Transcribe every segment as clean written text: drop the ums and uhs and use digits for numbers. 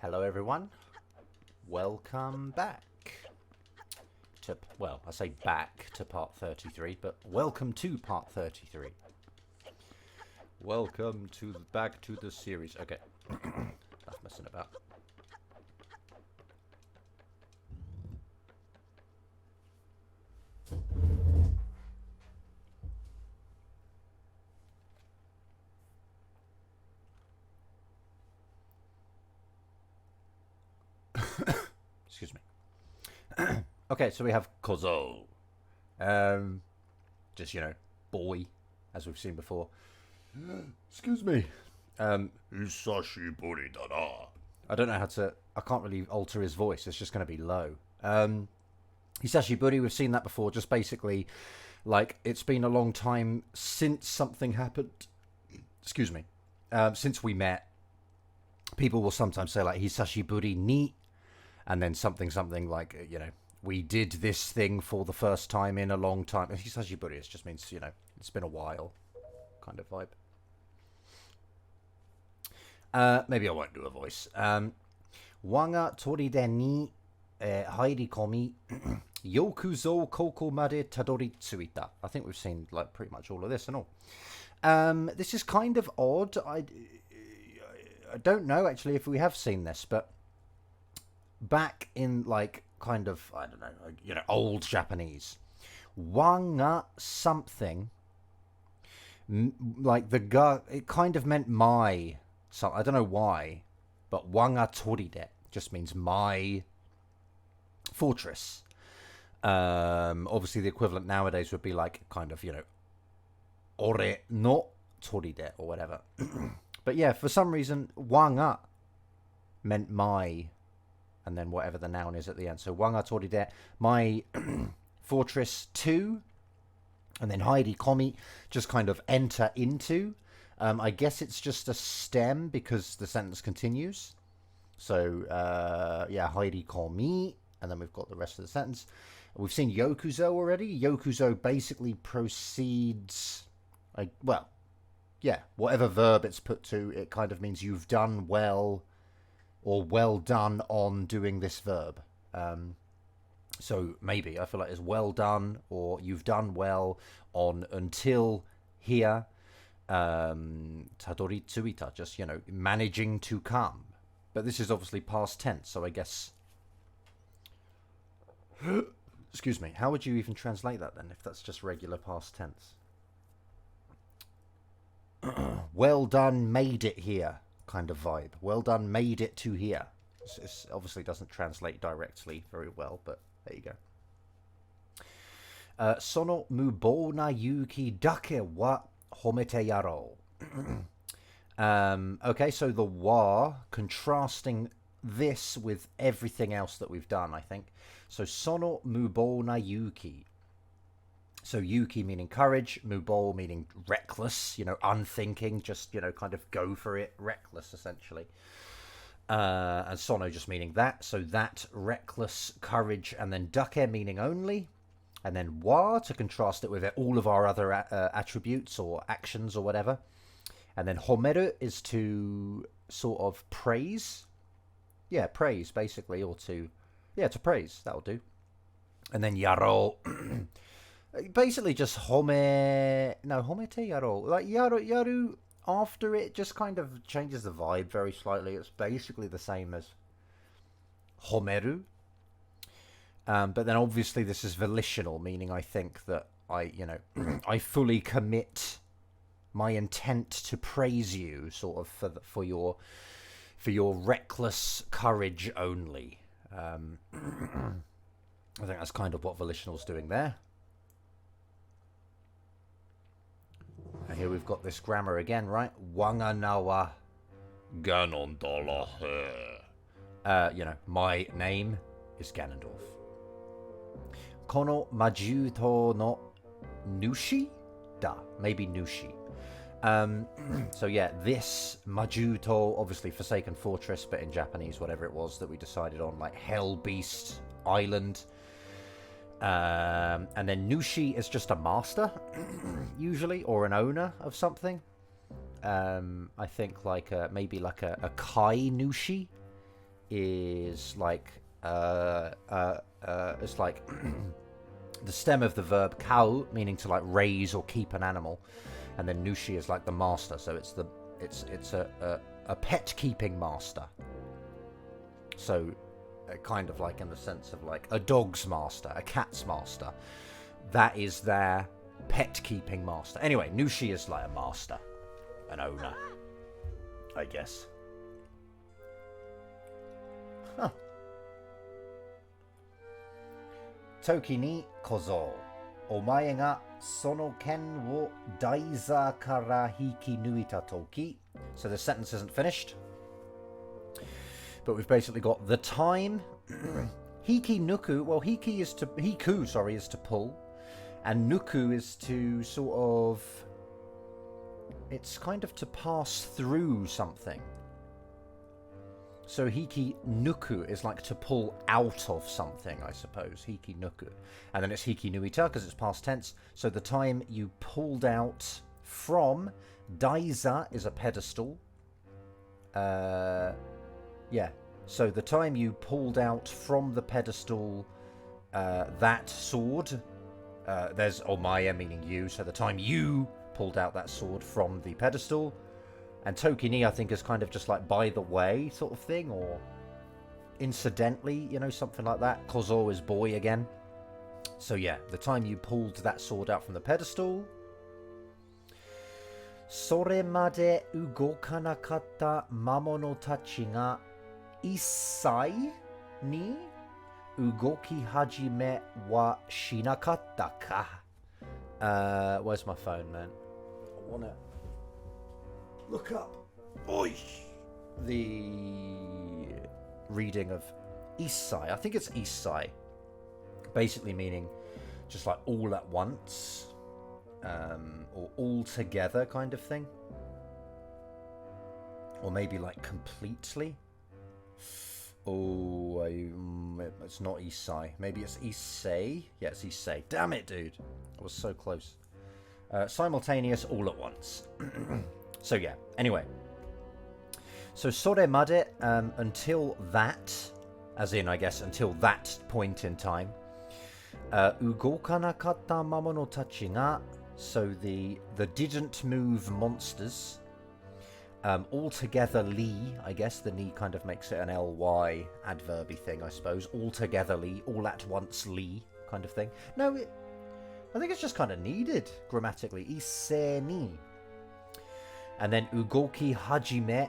Hello everyone, welcome back to, well, I say back to part 33, but welcome to part 33. Welcome to back to the series. Okay, enough messing about. Excuse me. Okay, so we have Kozo. Just, boy, as we've seen before. Excuse me. Hisashiburi da na. I don't know how to... I can't really alter his voice. It's just going to be low. Hisashiburi, we've seen that before. Just basically, like, it's been a long time since something happened. Excuse me. Since we met. People will sometimes say, like, Hisashiburi ni. And then something like, we did this thing for the first time in a long time. Hisashiburi, it just means, it's been a while kind of vibe. Maybe I won't do a voice. Wanga toride ni hairikomi yokuzo koko made tadori tsuita. I think we've seen like pretty much all of this and all. This is kind of odd. I don't know actually if we have seen this, but back in like kind of, I don't know, old Japanese, wanga something, like the ga, it kind of meant my, so I don't know why, but wanga toride just means my fortress. Obviously the equivalent nowadays would be like kind of, ore no toride or whatever. But yeah, for some reason wanga meant my, and then whatever the noun is at the end. So wanga toride, my fortress 2, and then hairi komi, just kind of enter into. I guess it's just a stem because the sentence continues. So yeah, hairi komi, and then we've got the rest of the sentence. We've seen yokuzo already. Yokuzo basically proceeds, well, yeah, whatever verb it's put to, it kind of means you've done well, or well done on doing this verb. So maybe I feel like it's well done, or you've done well on until here. Tadori tsuita, just, managing to come. But this is obviously past tense, so I guess... Excuse me, how would you even translate that then, if that's just regular past tense? Well done, made it here. Kind of vibe. Well done, made it to here. It obviously doesn't translate directly very well, but there you go. Sono mubou na yuki dake wa homete yaro. Okay, so the wa, contrasting this with everything else that we've done, I think. So sono mubou na yuki. So yuki meaning courage, mubou meaning reckless, unthinking, just, kind of go for it, reckless, essentially. And sono just meaning that, so that, reckless, courage, and then dake meaning only, and then wa to contrast it with all of our other attributes or actions or whatever. And then homeru is to sort of praise. Yeah, praise, basically, or to praise, that'll do. And then yaro... basically just homete yaro. Like yaru after it just kind of changes the vibe very slightly. It's basically the same as homeru. But then obviously this is volitional, meaning I think that I fully commit my intent to praise you, sort of for your reckless courage only. I think that's kind of what volitional's doing there. And here we've got this grammar again, right? Wanganawa Ganondorf. My name is Ganondorf. Kono majuto no nushi? Da, maybe nushi. So yeah, this majuto, obviously Forsaken Fortress, but in Japanese, whatever it was that we decided on, like Hell Beast Island. And then nushi is just a master, usually, or an owner of something. I think like maybe like a kai nushi is like it's like the stem of the verb kau, meaning to like raise or keep an animal, and then nushi is like the master, so it's a pet keeping master. So kind of like in the sense of like a dog's master, a cat's master. That is their pet keeping master. Anyway, nushi is like a master, an owner, I guess. Huh. Toki ni kozo. Omae ga sono ken wo daiza kara hiki nuita toki. So the sentence isn't finished. But we've basically got the time. Hiki nuku. Well, hiku, is to pull. And nuku is to sort of... It's kind of to pass through something. So hiki nuku is like to pull out of something, I suppose. Hiki nuku. And then it's hiki nuita because it's past tense. So the time you pulled out from... Daiza is a pedestal. Yeah. So the time you pulled out from the pedestal that sword... there's omae meaning you. So the time you pulled out that sword from the pedestal... And toki ni, I think, is kind of just like by the way sort of thing, or incidentally, you know, something like that. Kozo is boy again. So yeah, the time you pulled that sword out from the pedestal. Sore made ugokanakatta mamono tachi ga issai ni ugoki hajime wa shinakatta ka. Where's my phone, man? I wanna... Look up Oi. The reading of Issai. I think it's Issai. Basically meaning just like all at once. Or all together kind of thing. Or maybe like completely. Oh, it's not Issai. Maybe it's Issei. Yeah, it's Issei. Damn it, dude. I was so close. Simultaneous all at once. So yeah, anyway. So sore made, until that, as in I guess until that point in time. Ugokanakatta mamono tachi ga, so the didn't move monsters. Altogetherly, I guess the ni kind of makes it an ly adverby thing, I suppose. Altogetherly, all at once-ly kind of thing. No, I think it's just kind of needed grammatically. Isse ni. And then ugoki hajime.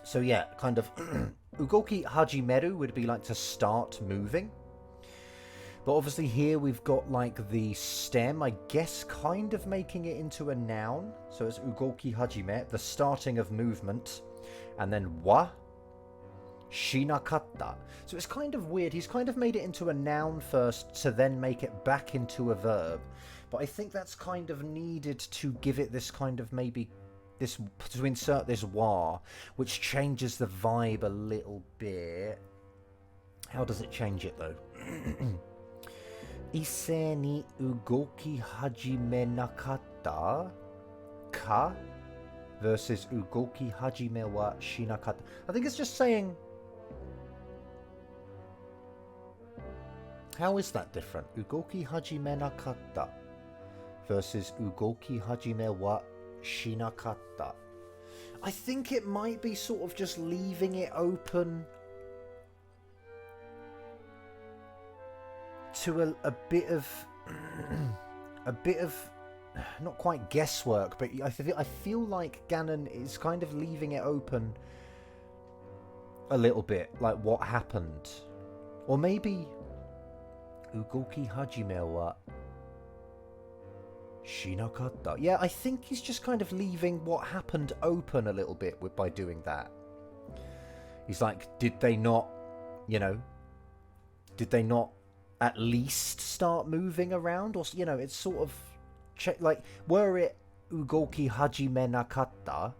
So yeah, kind of ugoki hajimeru would be like to start moving. But obviously here we've got like the stem, I guess, kind of making it into a noun. So it's ugoki hajime, the starting of movement. And then wa shinakatta. So it's kind of weird. He's kind of made it into a noun first to then make it back into a verb. But I think that's kind of needed to give it this kind of maybe this, to insert this wa, which changes the vibe a little bit. How does it change it though? Ise ni ugoki hajime nakatta ka versus ugoki hajime wa shinakatta. I think it's just saying... How is that different? Ugoki hajime nakatta versus ugoki hajime wa shinakatta. I think it might be sort of just leaving it open to a bit of not quite guesswork, but I feel like Ganon is kind of leaving it open a little bit, like what happened, or maybe ugoki hajime wa shinakatta. Yeah, I think he's just kind of leaving what happened open a little bit by doing that. He's like, did they not, you know, did they not at least start moving around? Or, you know, it's sort of, like, were it ugoki hajime nakatta,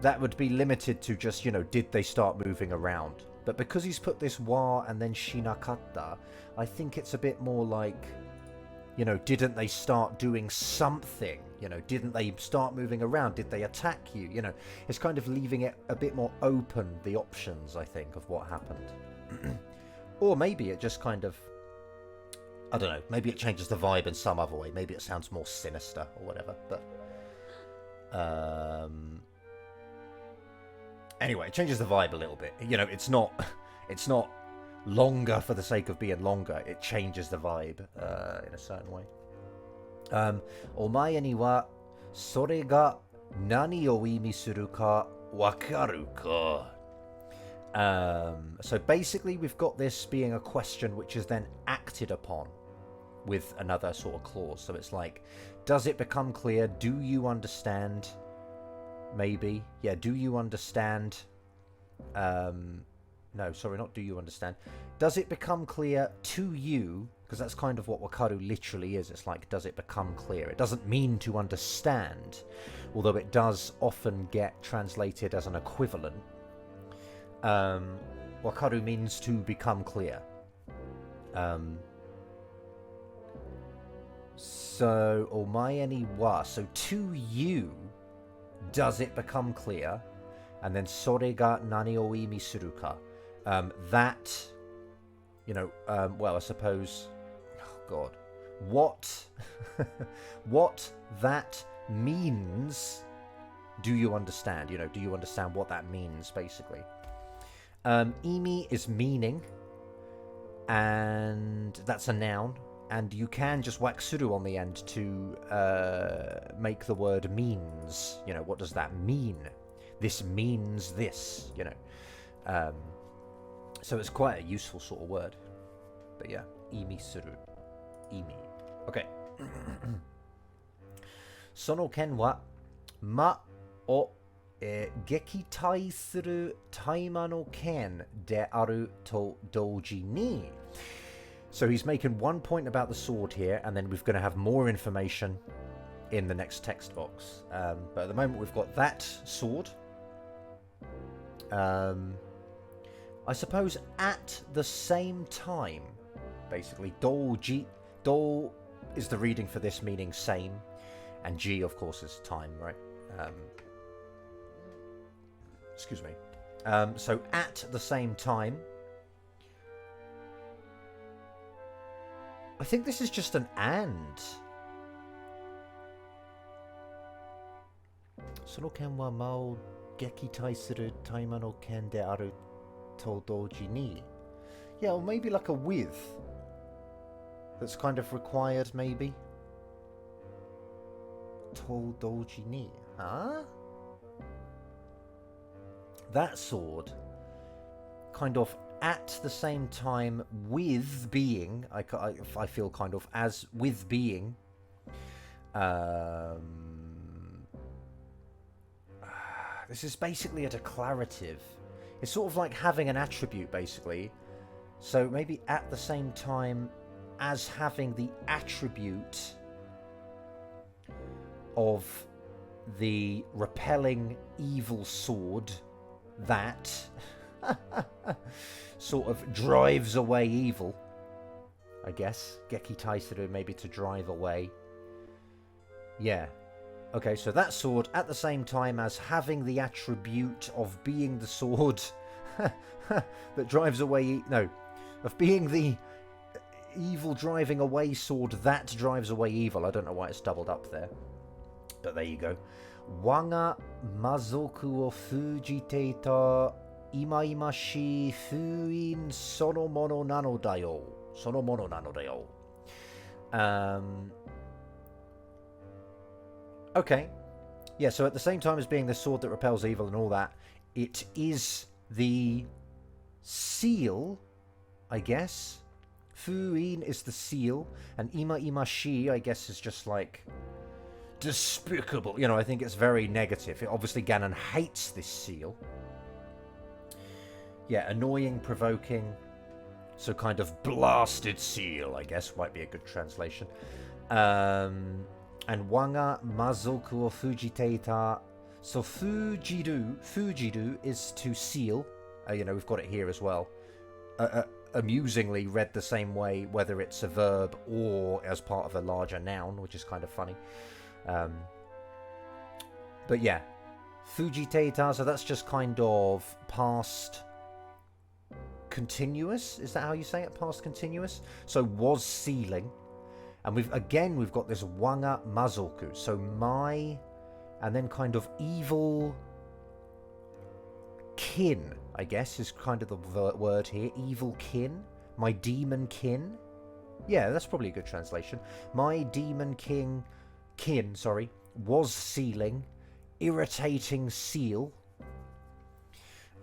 that would be limited to just, you know, did they start moving around? But because he's put this wa and then shinakatta, I think it's a bit more like, you know, didn't they start doing something? You know, didn't they start moving around? Did they attack you? You know, it's kind of leaving it a bit more open, the options, I think, of what happened. Or maybe it just kind of, I don't know, maybe it changes the vibe in some other way. Maybe it sounds more sinister or whatever. But anyway, it changes the vibe a little bit. You know, it's not longer for the sake of being longer. It changes the vibe in a certain way. お前にはそれが何を意味するかわかるか? So basically we've got this being a question which is then acted upon with another sort of clause. So it's like, does it become clear? Do you understand? Maybe. Yeah, do you understand? No, sorry, not do you understand. Does it become clear to you? Because that's kind of what wakaru literally is. It's like, does it become clear? It doesn't mean to understand, although it does often get translated as an equivalent. Wakaru means to become clear. So, omae ni wa. So, to you, does it become clear? And then, sore ga nani o imi suru ka? That, you know, well, I suppose, oh God, what that means, do you understand? You know, do you understand what that means, basically? Imi is meaning, and that's a noun, and you can just whack suru on the end to make the word means. You know, what does that mean? This means this, you know. So it's quite a useful sort of word. But yeah, imi suru. Imi. Okay. その剣は、まを、撃退する大麻の剣であると同時に. So he's making one point about the sword here, and then we're going to have more information in the next text box. But at the moment we've got that sword. I suppose at the same time, basically, doji. Do is the reading for this, meaning same, and ji, of course, is time, right? Excuse me. So at the same time, I think this is just an and. その剣は魔を撃退する大麻の剣であると同時に. Yeah, or maybe like a with that's kind of required, maybe. と同時に. Huh? That sword kind of at the same time with being, I feel kind of as with being, this is basically a declarative. It's sort of like having an attribute, basically. So maybe at the same time as having the attribute of the repelling evil sword that sort of drives away evil, I guess. Geki taisuru, maybe to drive away. Yeah. Okay, so that sword at the same time as having the attribute of being the sword that drives away... No, of being the evil driving away sword that drives away evil. I don't know why it's doubled up there. But there you go. Waga mazoku o fujite ita imaimashi fuin sonomono nano da yo. Sonomono nano da yo. Okay. Yeah, so at the same time as being the sword that repels evil and all that, it is the seal, I guess. Fuin is the seal, and imaimashi, I guess, is just like despicable. You know, I think it's very negative. Obviously, Ganon hates this seal. Yeah, annoying, provoking. So kind of blasted seal, I guess, might be a good translation. And Waga mazoku o fujite ita. So fujiru is to seal. You know, we've got it here as well. Amusingly read the same way, whether it's a verb or as part of a larger noun, which is kind of funny. But yeah, fujiteita, so that's just kind of past continuous. Is that how you say it? Past continuous? So was sealing. And we've got this wanga mazoku. So my, and then kind of evil kin, I guess, is kind of the word here. Evil kin. My demon kin. Yeah, that's probably a good translation. My demon kin, was sealing, irritating seal.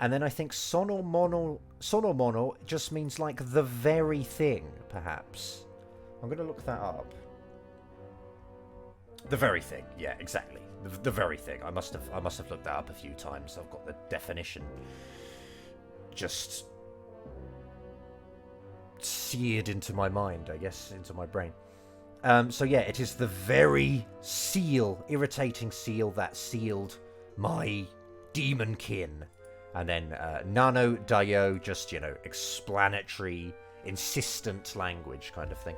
And then I think sonomono just means like the very thing, perhaps. I'm going to look that up. The very thing, yeah, exactly. The very thing. I must have looked that up a few times. I've got the definition just seared into my mind, I guess, into my brain. So yeah, it is the very seal, irritating seal that sealed my demon kin. And then nano dayo, just, explanatory, insistent language kind of thing.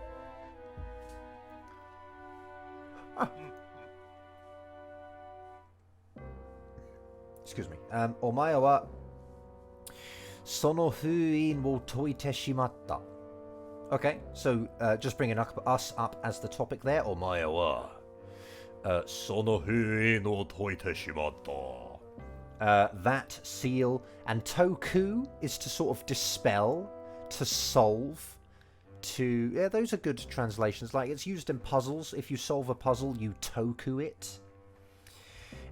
Excuse me. Omae wa sono fuin wo toite shimatta. Okay, so just bringing us up as the topic there. Omae wa sono fuin wo toite shimatta. That seal. And toku is to sort of dispel, to solve, to... Yeah, those are good translations. Like, it's used in puzzles. If you solve a puzzle, you toku it.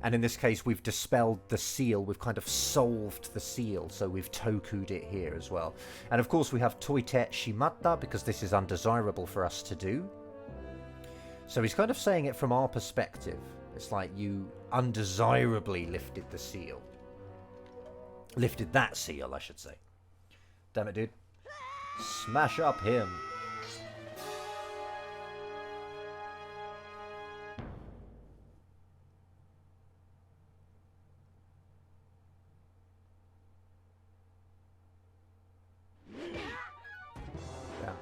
And in this case, we've dispelled the seal. We've kind of solved the seal. So we've toku'd it here as well. And of course, we have toite shimatta, because this is undesirable for us to do. So he's kind of saying it from our perspective. It's like you undesirably lifted the seal. Lifted that seal, I should say. Damn it, dude. Smash up him. Yeah.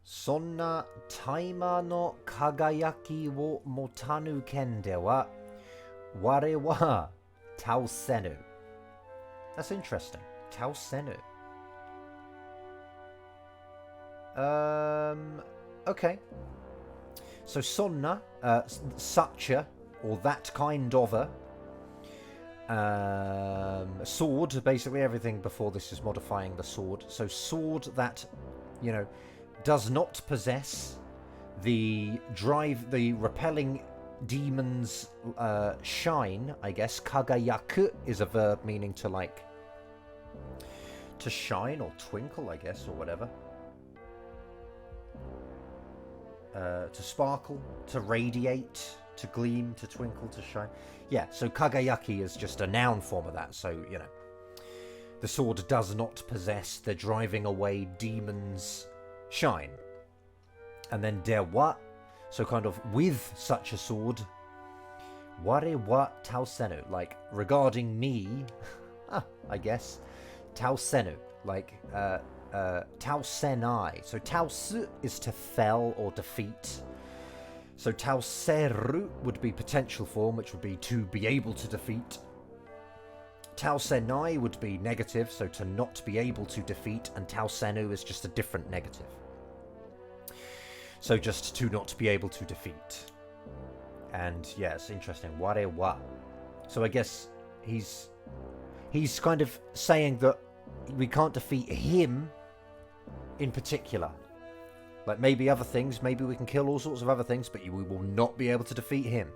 そんな大麻の輝きを持たぬ剣では我は倒せぬ. That's interesting. 倒せぬ. Okay. So そんな such a, or that kind of a sword, basically everything before this is modifying the sword. So sword that, does not possess the repelling demon's shine, I guess. Kagayaku is a verb meaning to shine or twinkle, I guess, or whatever. To sparkle, to radiate, to gleam, to twinkle, to shine. Yeah, so kagayaki is just a noun form of that. So, the sword does not possess the driving away demon's shine. And then der wa, so kind of with such a sword, ware wa tausenu, like regarding me, I guess, tausenu, like tausenai. So tausu is to fell or defeat. So tauseru would be potential form, which would be to be able to defeat. Tausenai would be negative, so to not be able to defeat, and tausenu is just a different negative. So just to not be able to defeat. And yeah, it's interesting. Ware wa. So I guess he's kind of saying that we can't defeat him in particular. Like maybe other things, maybe we can kill all sorts of other things, but we will not be able to defeat him.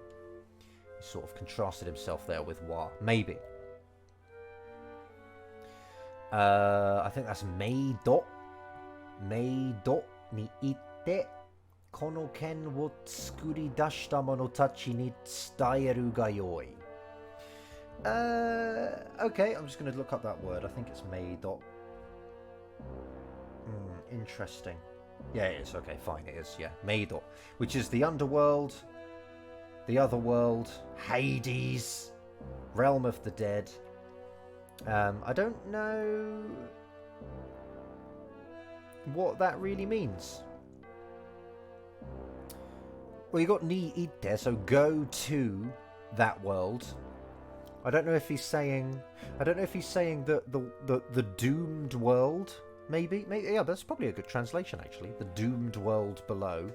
He sort of contrasted himself there with wa. Maybe. I think that's meido. Meido ni itte kono ken wo tsukuri dashita mono tachi ni tsudaeru ga yoi. Okay, I'm just going to look up that word. I think it's meido. Interesting. Yeah, it is. Okay, fine, it is. Yeah, meido, which is the underworld, the other world, Hades, realm of the dead. I don't know what that really means. Well, you got ni ite, so go to that world. I don't know if he's saying the doomed world. Maybe, yeah, that's probably a good translation actually. The doomed world below.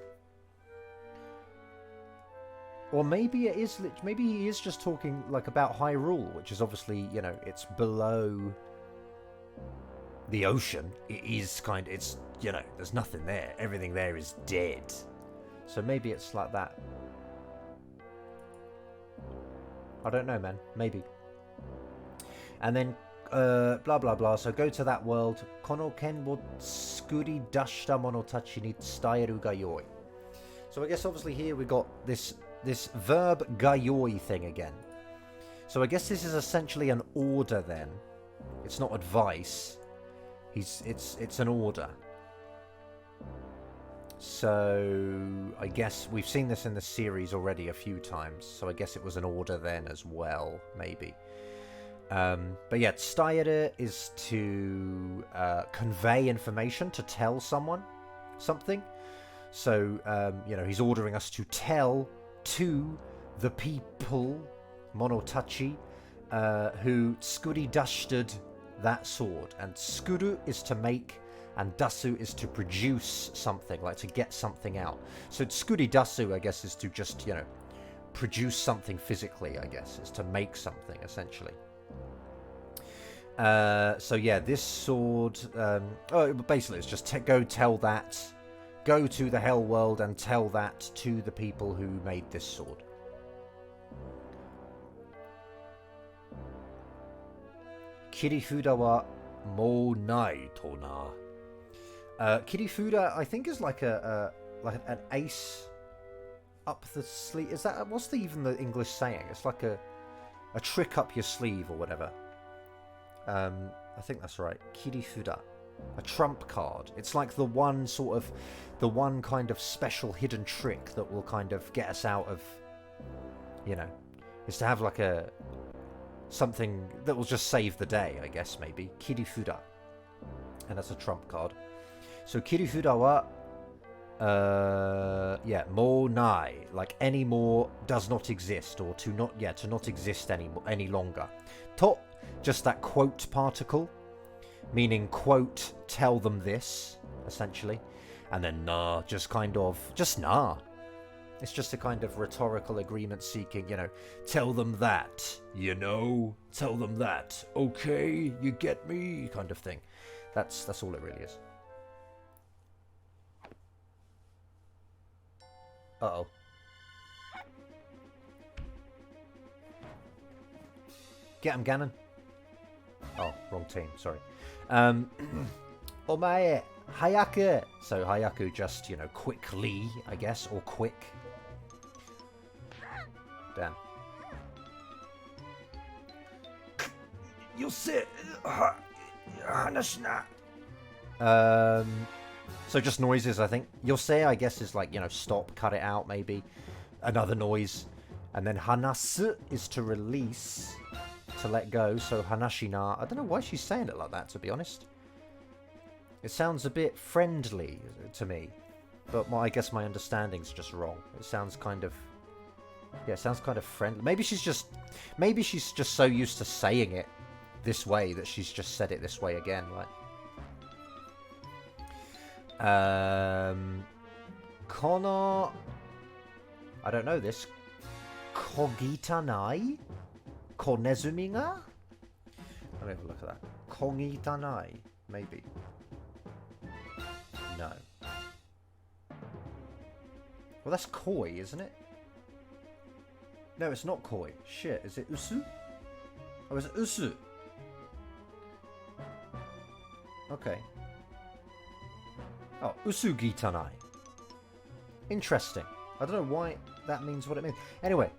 Or maybe it is. Maybe he is just talking like about Hyrule, which is obviously, you know, it's below the ocean. It is it's, you know, there's nothing there. Everything there is dead. So maybe it's like that. I don't know, man. Maybe. And then blah blah blah. So go to that world. Kono ken wo tsukuri dashita mono tachi ni tsudaeru ga yoi. So I guess obviously here we got this verb gayoi thing again. So I guess this is essentially an order then. It's not advice. It's an order. So I guess we've seen this in the series already a few times. So I guess it was an order then as well, maybe. But yeah, tsudaeru is to convey information, to tell someone something. So, you know, he's ordering us to tell to the people, monotachi, who tsukuri dashted that sword. And tsukuru is to make, and dasu is to produce something, like to get something out. So tsukuri dasu, I guess, is to just, you know, produce something physically, I guess. Is to make something, essentially. So yeah, this sword, basically it's just go tell that. Go to the hell world and tell that to the people who made this sword. Kirifuda wa mou nai to na. Kirifuda, I think, is like like an ace up the sleeve. Is that what's even the English saying? It's like a trick up your sleeve or whatever. I think that's right. Kirifuda. A trump card. It's like the one kind of special hidden trick that will kind of get us out of, you know, is to have like something that will just save the day, I guess, maybe. Kirifuda. And that's a trump card. So Kirifuda wa mo nai, like any more does not exist, or to not exist any longer. To, just that quote particle. Meaning, quote, tell them this, essentially. And then nah, just nah. It's just a kind of rhetorical agreement seeking, you know, tell them that, you know, tell them that, okay, you get me, kind of thing. That's all it really is. Uh-oh. Get him, Ganon. Oh, wrong team, sorry. Omae, hayaku. So hayaku, just, you know, quickly, I guess, or quick. Damn. You'll sit. So just noises, I think. Yosei, I guess, is like, you know, stop, cut it out, maybe. Another noise. And then hanasu is to release, to let go. So hanashina, I don't know why she's saying it like that, to be honest. It sounds a bit friendly to me. But I guess my understanding's just wrong. It sounds kind of... Yeah, it sounds kind of friendly. Maybe she's just so used to saying it this way that she's just said it this way again, like... Kono... I don't know this. Kogitanai? Konezumi ga? Let me have a look at that. Kogitanai, maybe. No. Well, that's koi, isn't it? No, it's not koi. Shit, is it usu? Oh, is it usu? Okay. Oh, usugitanai. Interesting. I don't know why that means what it means. Anyway,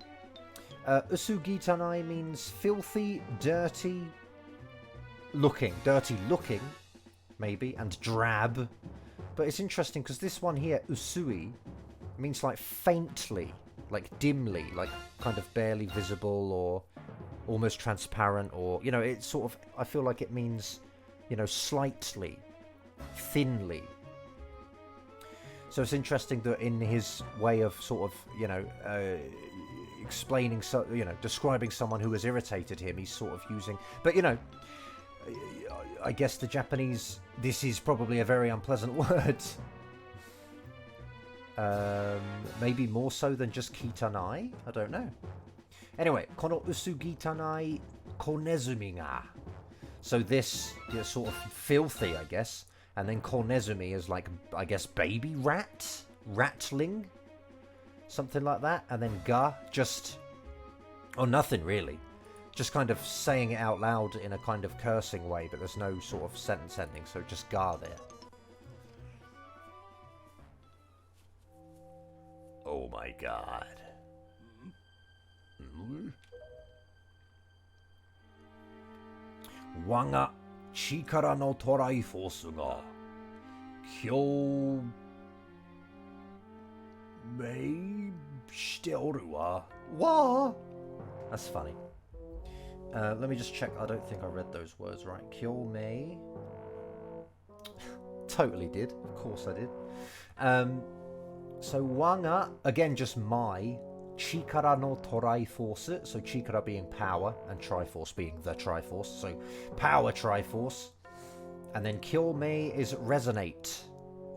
usugitanai means filthy, dirty looking, maybe, and drab. But it's interesting because this one here, usui, means like faintly, like dimly, like kind of barely visible or almost transparent, or, you know, it's sort of, I feel like it means, you know, slightly, thinly. So it's interesting that in his way of sort of, explaining, describing someone who has irritated him, he's sort of using... But, I guess the Japanese, this is probably a very unpleasant word. Maybe more so than just kitanai? I don't know. Anyway, kono usugitanai konezumi ga. So this is sort of filthy, I guess. And then konezumi is like, I guess, baby rat? Ratling? Something like that. And then ga, just... Oh, nothing really. Just kind of saying it out loud in a kind of cursing way, but there's no sort of sentence ending, so just ga there. Oh my god. Waga chikara no torai force ga kyou mei shite oru wa. That's funny. Let me just check. I don't think I read those words right. Kyou mei. Totally did. Of course I did. So waga, again just my. Chikara no torai force. So chikara being power and triforce being the triforce. So power triforce. And then kyou mei is resonate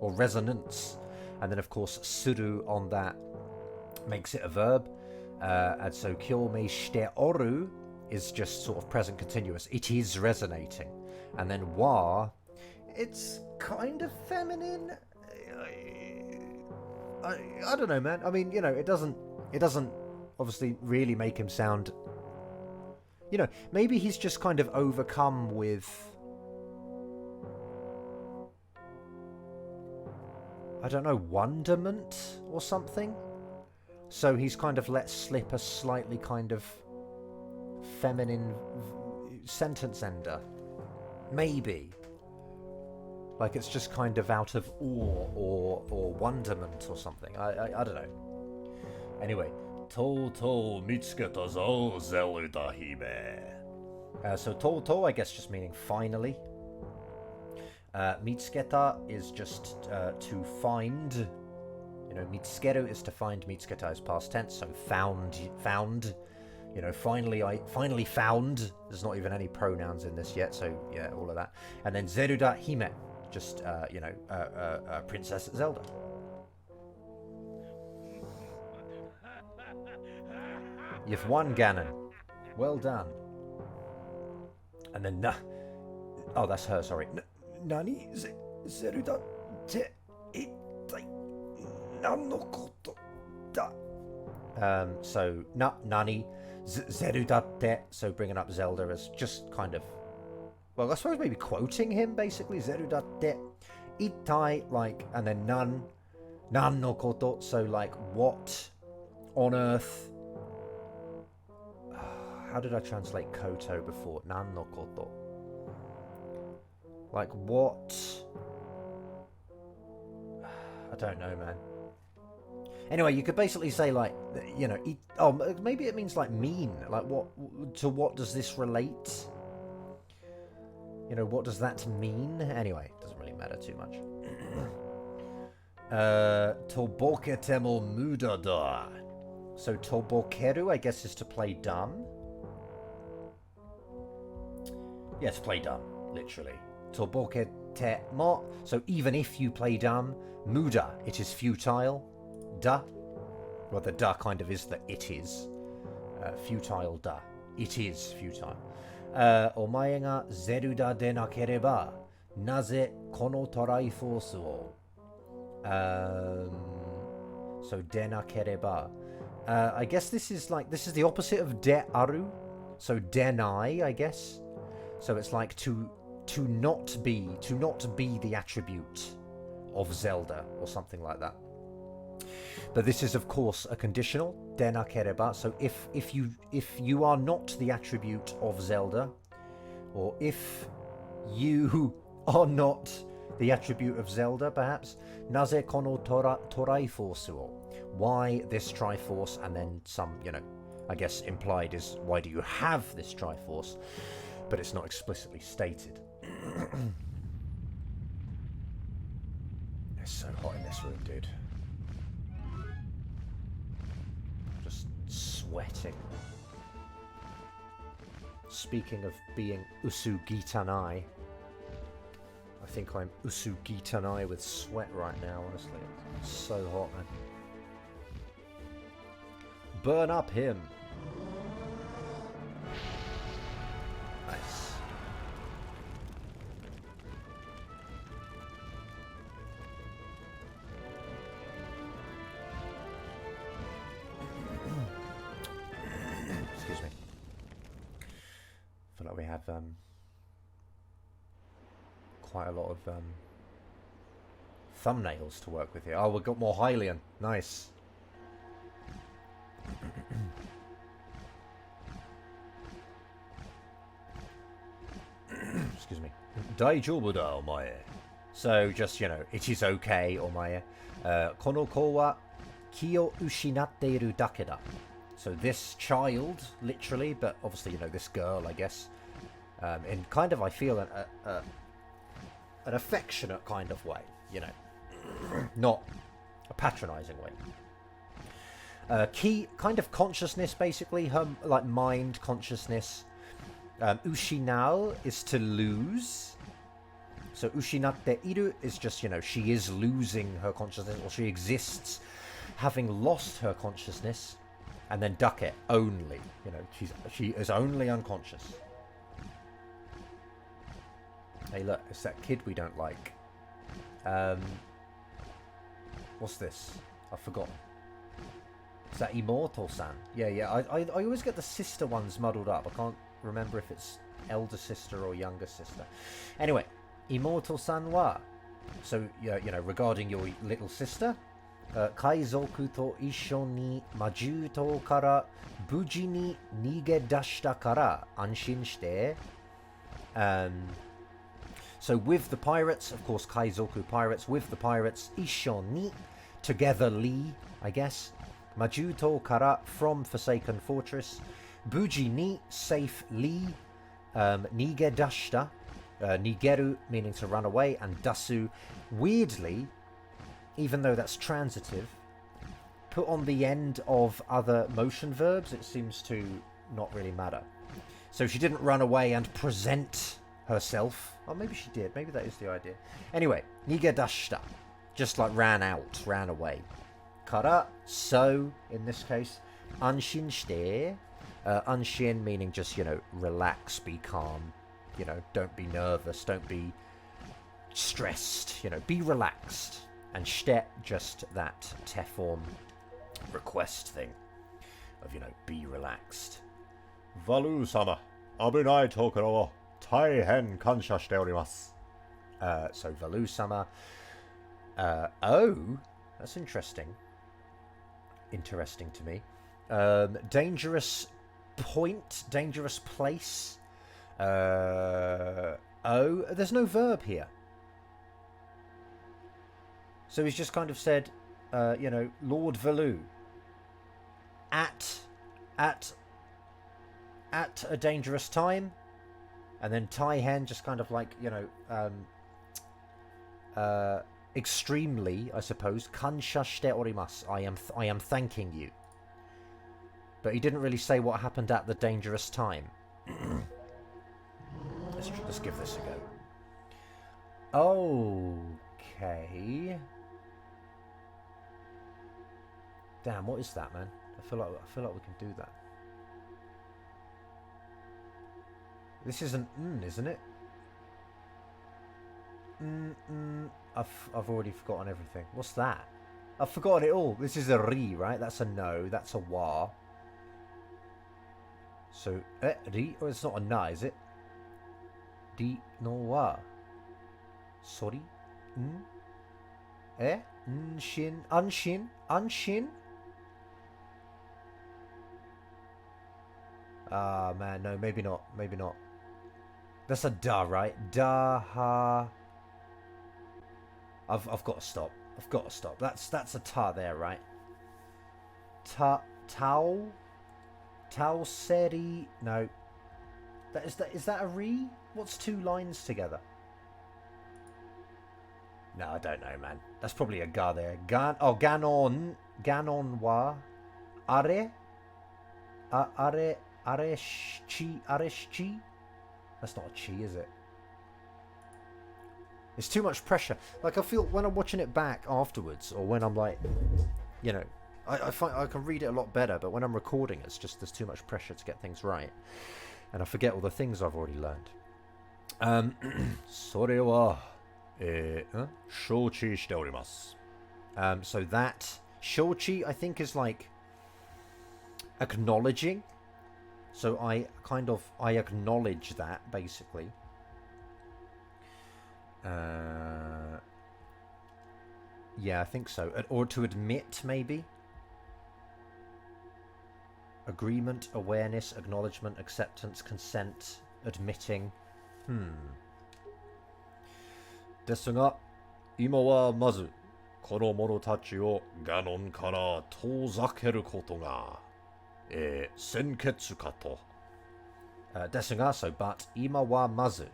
or resonance. And then of course suru on that makes it a verb. And so kyou mei shite oru is just sort of present continuous. It is resonating. And then wa, it's kind of feminine. I don't know, man. I mean, it doesn't obviously really make him sound... maybe he's just kind of overcome with... I don't know, wonderment or something? So he's kind of let slip a slightly kind of feminine sentence ender. Maybe. Like it's just kind of out of awe or wonderment or something. I don't know. Anyway. To mitsuketa zo, Zelda hime. So to, I guess, just meaning finally. Mitsuketa is just to find. Mitsukeru is to find. Mitsuketa is past tense, so found. Finally found. There's not even any pronouns in this yet, so yeah, all of that. And then Zeruda hime, just Princess Zelda. You've won, Ganon. Well done. And then oh, that's her. Sorry. Nani Zeruda te itai nan no koto da. So Nani Zeruda te. So bringing up Zelda as just kind of, well, I suppose maybe quoting him basically. Zeruda te itai, like, and then nan no koto. So like, what on earth? How did I translate koto before? Nan no koto. Like what? I don't know, man. Anyway, you could basically say like, maybe it means like mean. Like what? To what does this relate? What does that mean? Anyway, it doesn't really matter too much. Toboketemo muda da. So tobokeru, I guess, is to play dumb. Yes, play dumb, literally. Tobokete mo. So even if you play dumb, muda, it is futile. Da. Well, the da kind of is the it is. Futile da. It is futile. Omae ga Zeruda de nakereba, naze kono torai force wo. So de nakereba. I guess this is the opposite of de aru. So denai, I guess. So it's like to not be the attribute of Zelda or something like that. But this is of course a conditional, de nakereba. So if you are not the attribute of Zelda, or if you are not the attribute of Zelda, perhaps, naze kono torai force wo. Why this Triforce? And then some, I guess implied is, why do you have this Triforce? But it's not explicitly stated. It's so hot in this room, dude. Just sweating. Speaking of being usugitanai, I think I'm usugitanai with sweat right now, honestly. It's so hot, man. Burn up him. Nice. Excuse me. I feel like we have quite a lot of thumbnails to work with here. Oh, we've got more Hylian. Nice. Excuse me. Daijoubu da, omae. So, just, you know, it is okay, omae. Kono ko wa ki o ushinatteiru dake da. So this child, literally, but obviously, you know, this girl, I guess, in kind of, I feel, an affectionate kind of way, you know, not a patronizing way. Ki, kind of consciousness, basically, her, like, mind consciousness. Ushinao is to lose. So ushinatteiru is just, you know, she is losing her consciousness, or she exists having lost her consciousness. And then dake, only. You know, she is only unconscious. Hey, look, it's that kid we don't like. What's this? I've forgotten. Is that Immortal-san? Yeah. I always get the sister ones muddled up. I can't remember if it's elder sister or younger sister. Anyway, Immortal-san wa. So, yeah, you know, regarding your little sister, Kaizoku to issho ni majuto kara buji ni nigedashita kara anshin shite. So with the pirates, of course, Kaizoku pirates, with the pirates, issho ni, togetherly, I guess. Majuto kara, from Forsaken Fortress. Buji ni, safely. Nigedashita, nigeru, meaning to run away, and dasu, weirdly, even though that's transitive, put on the end of other motion verbs, it seems to not really matter. So she didn't run away and present herself. Or maybe she did. Maybe that is the idea. Anyway, nigedashita. Just like ran out, ran away. Kara, so, in this case, anshin shite. Anshin meaning just, you know, relax, be calm. You know, don't be nervous, don't be stressed. You know, be relaxed. And shite, just that te form request thing of, you know, be relaxed. Valu-sama, abunai tokoro wo taihen kansha shite orimasu. So Valu-sama. Oh, that's interesting. Interesting to me. Dangerous point, dangerous place. Oh, there's no verb here. So he's just kind of said, you know, Lord Valu, at a dangerous time, and then Taihen just kind of like, you know, extremely, I suppose. Kansha shite orimasu. I am thanking you. But he didn't really say what happened at the dangerous time. Let's give this a go. Okay. Damn, what is that, man? I feel like we can do that. This is an isn't it? I've already forgotten everything. What's that? I've forgotten it all. This is a ri, right? That's a no. That's a wa. So ri. Oh, it's not a na, is it? Ri no wa. Sorry. Anshin. Anshin. Ah, man, no, maybe not. Maybe not. That's a da, right? Da ha. I've got to stop. I've got to stop. That's a ta there, right? Tau seri. No. Is that a re? What's two lines together? No, I don't know, man. That's probably a ga there. Ganon wa are? Areshi? That's not a chi, is it? It's too much pressure. Like, I feel when I'm watching it back afterwards, or when I'm like, you know, I find I can read it a lot better, but when I'm recording, it's just there's too much pressure to get things right. And I forget all the things I've already learned. それは、承知しております。So that, shochi, I think, is like acknowledging. So I acknowledge that, basically. Yeah, I think so. Or to admit, maybe. Agreement, awareness, acknowledgement, acceptance, consent, admitting. ですが、今はまず、この者たちをガノンから遠ざけることが、先決かと。ですが, so but, 今はまず.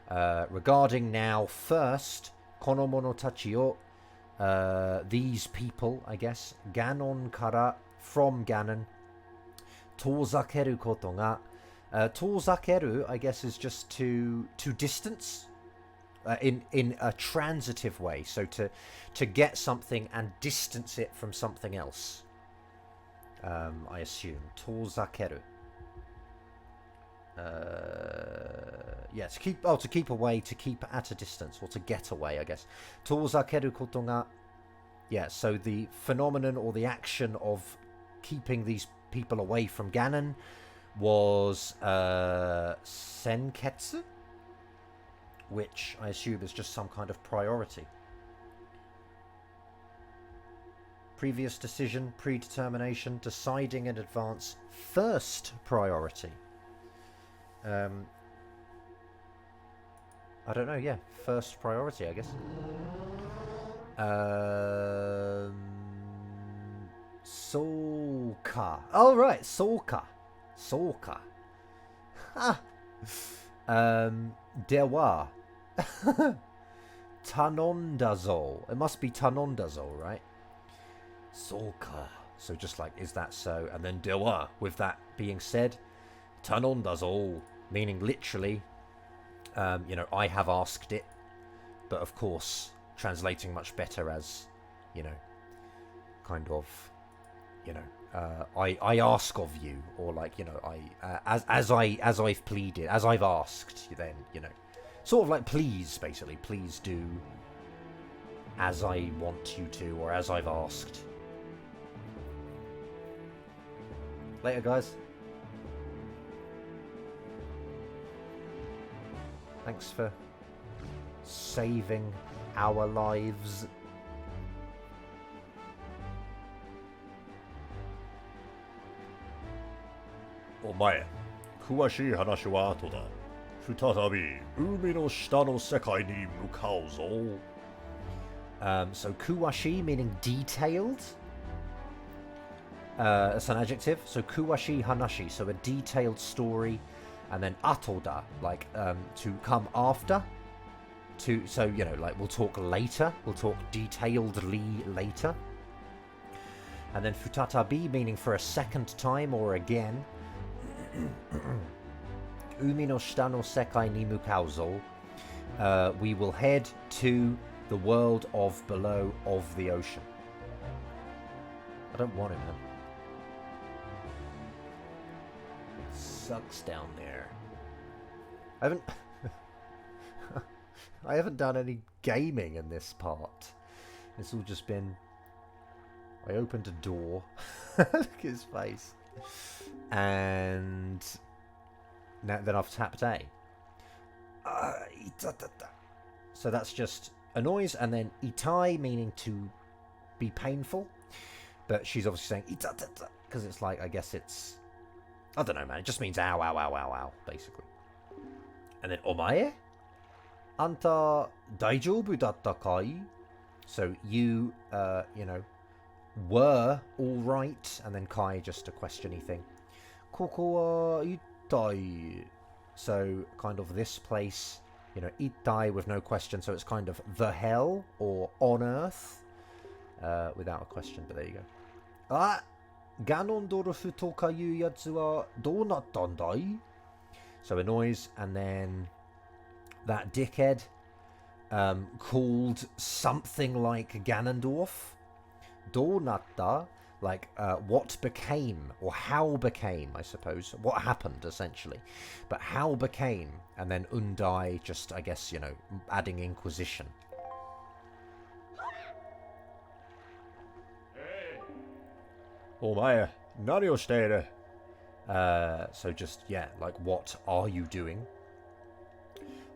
Regarding now, first, この者たちを, these people, I guess, ガノンから, from ガノン, 遠ざけることが, 遠ざける, I guess, is just to distance, in a transitive way, so to get something and distance it from something else, I assume. 遠ざける. Yeah, to keep away, to keep at a distance, or to get away, I guess. 遠ざけることが, yeah, so the phenomenon or the action of keeping these people away from Ganon was senketsu, which I assume is just some kind of priority. Previous decision, predetermination, deciding in advance, first priority. I don't know, yeah, first priority, I guess. Soka. Oh, right, Soka. Soka. Ha! Dewa. Tanondazo. It must be Tanondazo, right? Soka. So just like, is that so? And then Dewa, with that being said, Tanondazo, meaning literally, you know, I have asked it. But of course, translating much better as, you know, kind of, you know, I ask of you, or like, you know, as I've pleaded, as I've asked, then, you know, sort of like please, basically, please do as I want you to, or as I've asked. Later, guys. Thanks for saving our lives. O前、詳しい話は後だ。再び海の下の世界に向かうぞ。So kuwashi meaning detailed. It's an adjective. So kuwashi hanashi. So a detailed story. And then atoda, like to come after. So, you know, like we'll talk later. We'll talk detailedly later. And then futatabi meaning for a second time or again. Umi no shita no sekai ni mukau zo. We will head to the world of below of the ocean. I don't want it, man. It sucks down there. I haven't done any gaming in this part. It's all just been, I opened a door. Look at his face. And now, then I've tapped A. So that's just a noise, and then itai meaning to be painful. But she's obviously saying because it's like, I guess it's, I don't know, man. It just means ow, ow, ow, ow, ow, basically. And then omae? Anta daijoubu datta kai? So you, you know, were all right, and then kai, just a questiony thing. Koko wa itai. So kind of this place, You know, ittai with no question, so it's kind of the hell or on earth without a question, but there you go. Ah! Ganondorf to kayu yatsu wa dou nattandai? So a noise, and then that dickhead called something like Ganondorf. Dou natta, like what became, or how became, I suppose. What happened, essentially. But how became, and then undai, just, I guess, you know, adding Inquisition. Omae, nani o shiteiru? So just, yeah, like, what are you doing?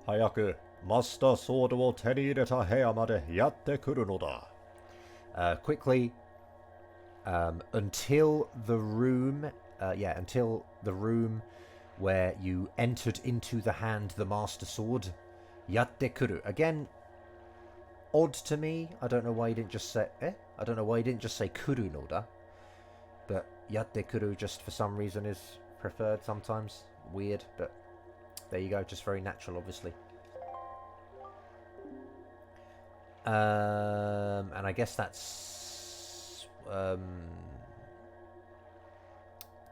Hayaku, Master Sword wo te ni ireta heya made yatte kuru no da. Quickly, until the room, until the room where you entered into the hand the Master Sword, yatte kuru. Again, odd to me. I don't know why you didn't just say, I don't know why you didn't just say kuru no da. But yatte kuru just for some reason is preferred sometimes. Weird, but there you go. Just very natural, obviously. And I guess that's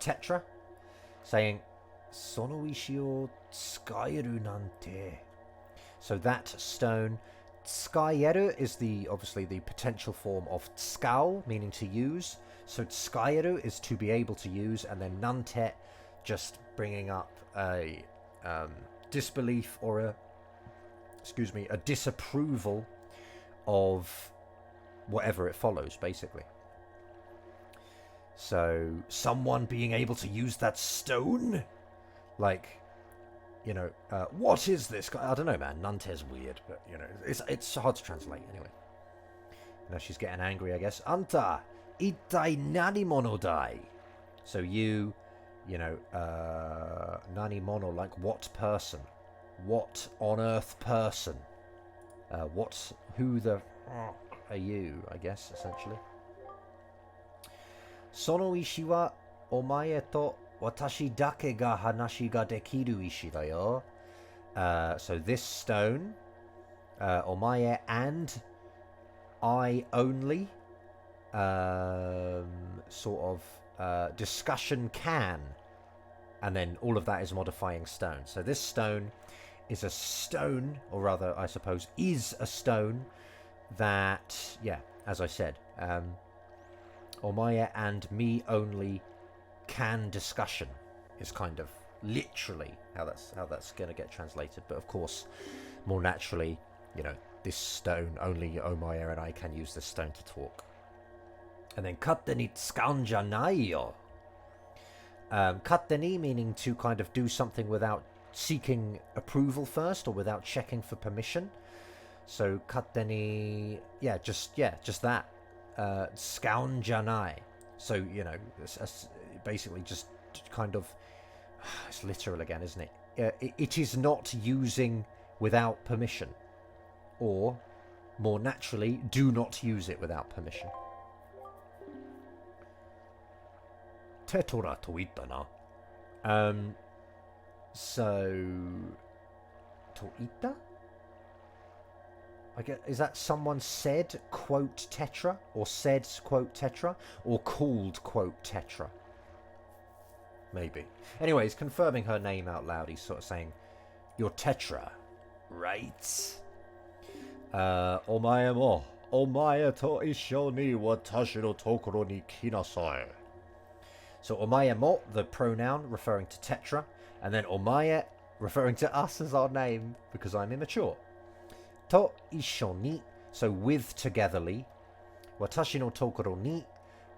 Tetra saying Sono ishi o tsukaeru nante. So that stone, tsukaeru is obviously the potential form of tsukao, meaning to use. So tsukaeru is to be able to use, and then nante just bringing up a disbelief or a disapproval of whatever it follows, basically. So someone being able to use that stone, like, you know, what is this? I don't know, man. Nante's weird, but you know, it's hard to translate anyway. Now she's getting angry, I guess. Anta ittai nani mono dai? So you know, nani mono, like what person? What on earth person? Who the fuck are you, I guess, essentially. Sono ishi wa omae to watashi dake ga hanashi ga dekiru ishi da yo. So this stone, omae and I only, sort of discussion can, and then all of that is modifying stone. So this stone is a stone, or rather, I suppose, is a stone that, yeah, as I said, Omae and me only can discussion is kind of literally how that's going to get translated. But of course, more naturally, you know, this stone, only Omae and I can use this stone to talk. And then katteni tsukaun janai yo. Katteni meaning to kind of do something without seeking approval first, or without checking for permission. So katteni, just that. Tsukaun janai. So, you know, it's basically just kind of, it's literal again, isn't it? It is not using without permission, or more naturally, do not use it without permission. Tetora to itta na. So Toita? I guess, is that someone said quote Tetra, or said quote Tetra, or called quote Tetra? Maybe. Anyways, confirming her name out loud, he's sort of saying, "You're Tetra, right?" Omae mo omae to issho ni watashi no tokoro ni kinasai. So omae mo, the pronoun referring to Tetra, and then omae referring to us as our name, because I'm immature. To issho ni, so with togetherly. Watashi no tokoro ni,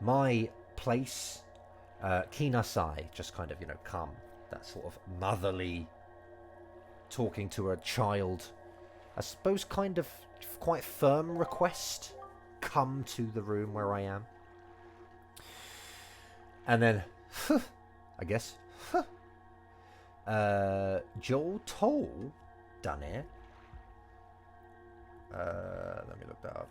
my place. Kinasai, just kind of, you know, come. That sort of motherly, talking to a child. I suppose kind of quite firm request. Come to the room where I am. And then, I guess, Jo to dane. Let me look that up.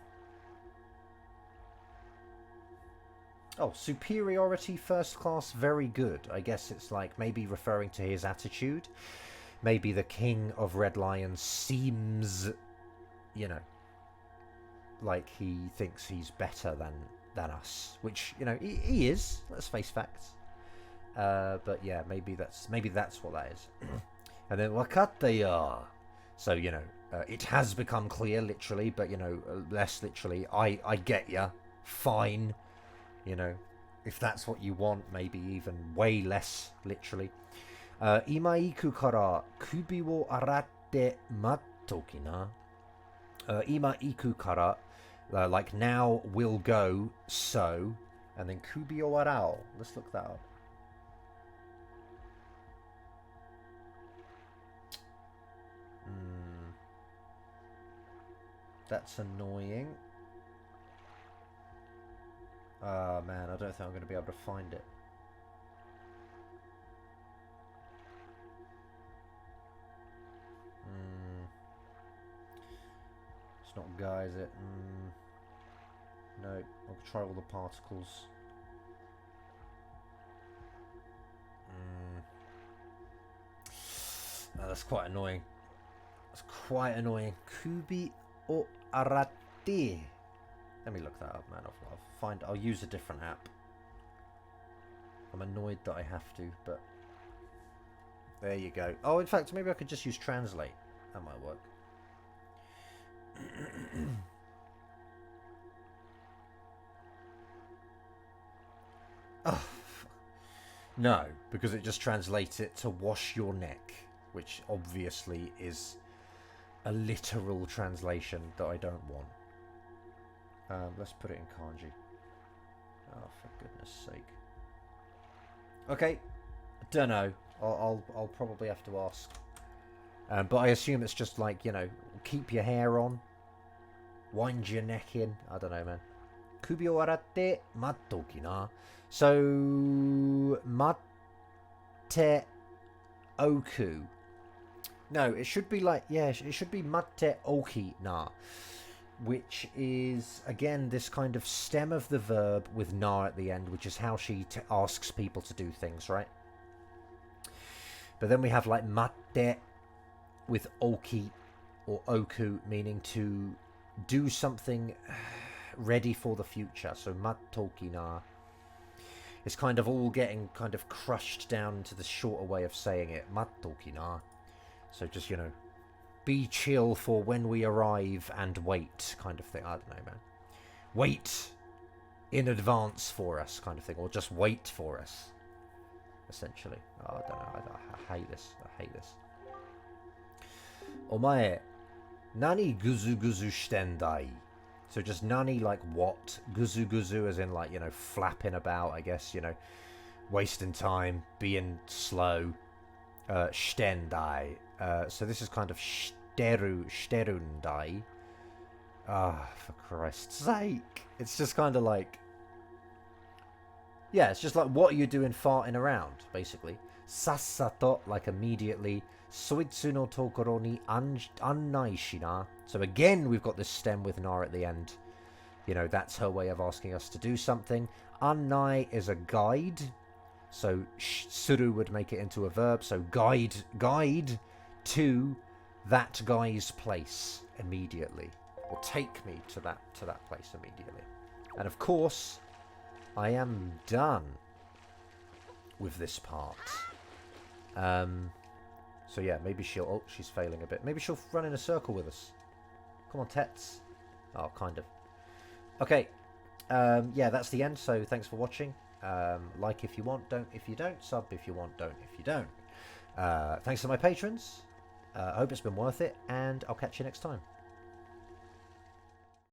Oh, superiority, first class, very good. I guess it's like maybe referring to his attitude. maybe the king of Red Lion seems, you know, like he thinks he's better than us, which, you know, he is. Let's face facts. But yeah, maybe that's what that is. And then wakatta. So, you know, it has become clear, literally, but, you know, less literally. I get ya. Fine. You know, if that's what you want, maybe even way less literally. Ima iku kara kubi wo aratte mattoki na. Ima iku kara, like now will go, so. And then kubi o arao. Let's look that up. That's annoying. Oh man, I don't think I'm going to be able to find it. It's not guy, is it? No, I'll try all the particles. Oh, that's quite annoying. That's quite annoying. Kubi o arate. Let me look that up, man. I'll use a different app. I'm annoyed that I have to, but there you go. Oh, in fact, maybe I could just use translate. That might work. Oh, no, because it just translates it to wash your neck, which obviously is a literal translation that I don't want. Let's put it in kanji. Oh, for goodness sake. Okay, don't know. I'll probably have to ask. But I assume it's just like, you know, keep your hair on, wind your neck in. I don't know, man. Kubi o aratte mattoki na. So matte oku. No, it should be like, yeah, it should be matte oki na, which is, again, this kind of stem of the verb with na at the end, which is how she asks people to do things, right? But then we have like matte with oki or oku, meaning to do something ready for the future. So mattoki na is kind of all getting kind of crushed down into the shorter way of saying it. Mattoki na. So just, you know, be chill for when we arrive and wait kind of thing. I don't know, man. Wait in advance for us kind of thing. Or just wait for us, essentially. Oh, I don't know. I hate this. I hate this. Omae, nani guzu guzu shitendai? So just nani, like what? Guzu guzu as in like, you know, flapping about, I guess, you know, wasting time, being slow. Shitendai. So this is kind of shterundai. Ah, for Christ's sake. It's just kind of like, yeah, it's just like, what are you doing farting around, basically. Sassato, like immediately. Soitsu no tokoro ni annai shina. So again, we've got this stem with na at the end. You know, that's her way of asking us to do something. Annai is a guide. So suru would make it into a verb. So guide to that guy's place immediately. Or take me to that place immediately. And of course, I am done with this part. So yeah, maybe she'll... Oh, she's failing a bit. Maybe she'll run in a circle with us. Come on, Tets. Oh, kind of. Okay. Yeah, that's the end. So thanks for watching. Like if you want, don't if you don't. Sub if you want, don't if you don't. Thanks to my patrons. I hope it's been worth it. And I'll catch you next time.